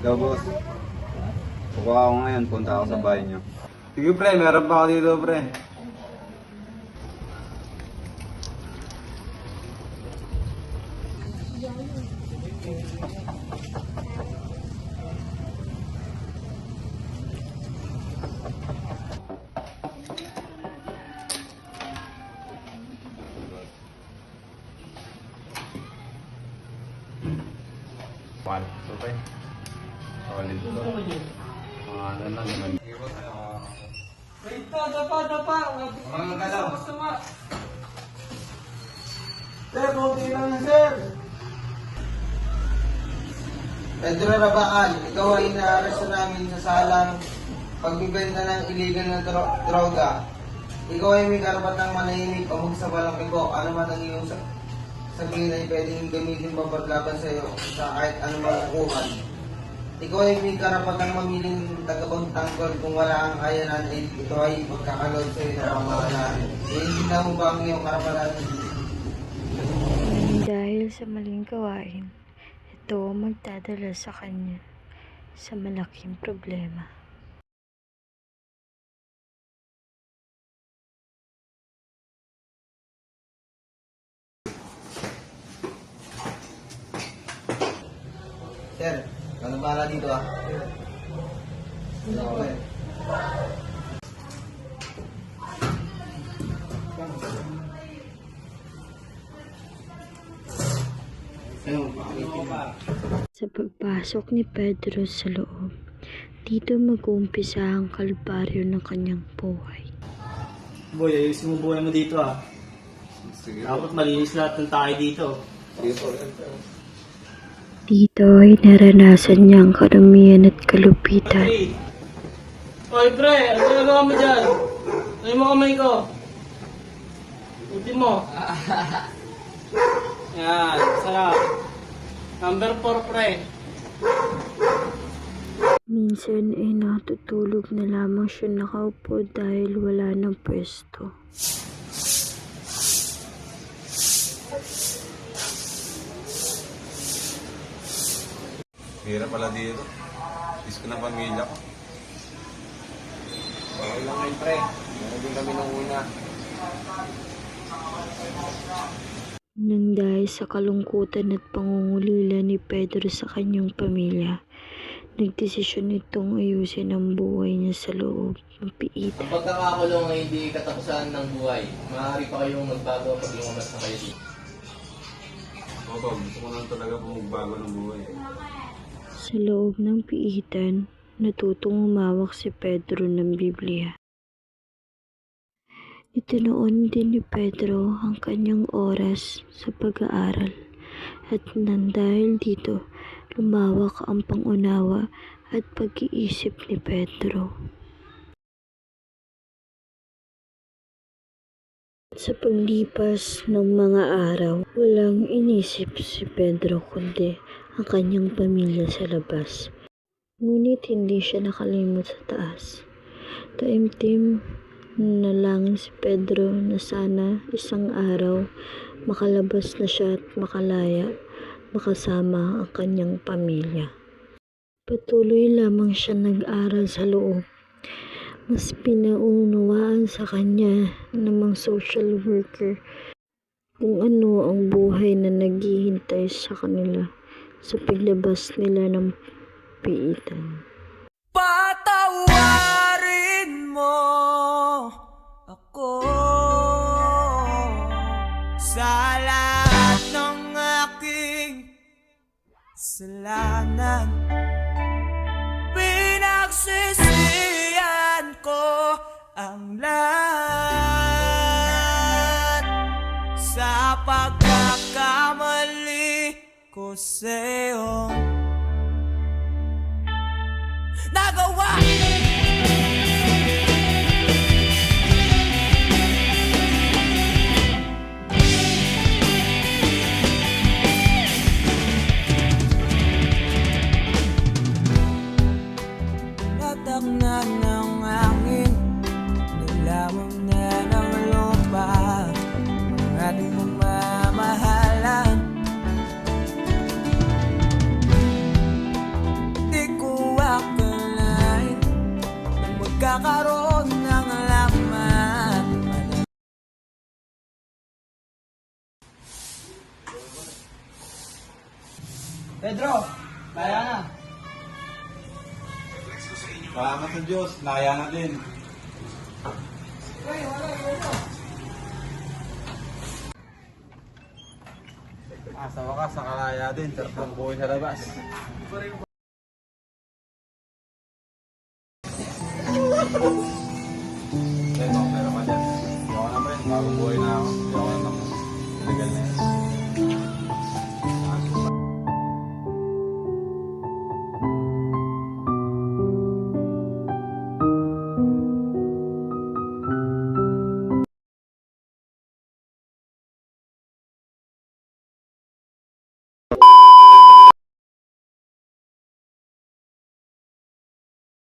Ikaw, boss. Kukuha ako ngayon, punta ako sa bahay niyo. Sige, pre, meron pa ako dito, pre. One, so, pre. Solid to. Ano lang naman. Wait pa, dapa. Mga galaw. Sir, konti lang sir. Pedro Rabaan, ikaw ay inaaresto namin sa salang pagbibenta ng illegal na droga. Ikaw ay may karapatang manahimik o magsabalang ibo. Ano man ang iyong sabihin ay pwedeng gamitin papaglaban sa iyo sa kahit anumang kukuhan. Ikaw ay may karapatang mamiling tagapagtanggol kung wala ang kayanan ay ito ay magkakalod sa iyo ng pamahalaan. Hindi mo ba ang iyong karapatan? Dahil sa maling gawain, ito ang magdadala sa kanya sa malaking problema. Sir, ano bala dito ah? Okay. Sa pagpasok ni Pedro sa loob, dito mag-uumpisa ang kalbaryo ng kanyang buhay. Boy, ayusin mo buhay mo dito ah. Sige, Dapat malinis lahat ng tayo dito. sige po. Dito ay naranasan niya ang karamihan at kalupitan. Hey! Oy pre, ano ginagawa mo dyan? Ano mo kamay ko? Uti mo. Yan, sarap. Number 4 pre. Minsan ay natutulog na lamang siya nakaupo dahil wala ng pwesto. Hirap pala dito. Miss ko na pamilya ko. Okay lang ngayon, pre. Meron din kami nung una. Nang dahil sa kalungkutan at pangungulila ni Pedro sa kanyang pamilya, nagdesisyon itong ayusin ang buhay niya sa loob ng piitan. Ang pagkakakulong ay hindi katapusan ng buhay. Maaari pa kayong magbago pag lumamas na kayo dito. Oo, gusto ko lang talaga magbago ng buhay. Sa loob ng piitan, natutong umawak si Pedro ng Biblia. Itinoon din ni Pedro ang kanyang oras sa pag-aaral at nang dahil dito, lumawak ang pangunawa at pag-iisip ni Pedro. Sa paglipas ng mga araw, walang inisip si Pedro kundi ang kanyang pamilya sa labas. Ngunit hindi siya nakalimot sa taas. Taimtim nanalangin si Pedro na sana isang araw makalabas na siya at makalaya, makasama ang kanyang pamilya. Patuloy lamang siya nag-aral sa loob. Mas pinaunawaan sa kanya namang social worker kung ano ang buhay na naghihintay sa kanila sa paglabas nila ng piitan. Patawarin mo ako sa lahat ng aking kasalanan. Pinagsisihan ko ang lahat sa pagkakamali ko sa'yo. Nagawa! Tatak na ng hangin, nilamon na ng lupa ang ating mamamahalan. Di Pedro, kaya na. Salamat sa Diyos, naya na din. Sa wakas, nakalaya din. Sarap ng buhay sa labas.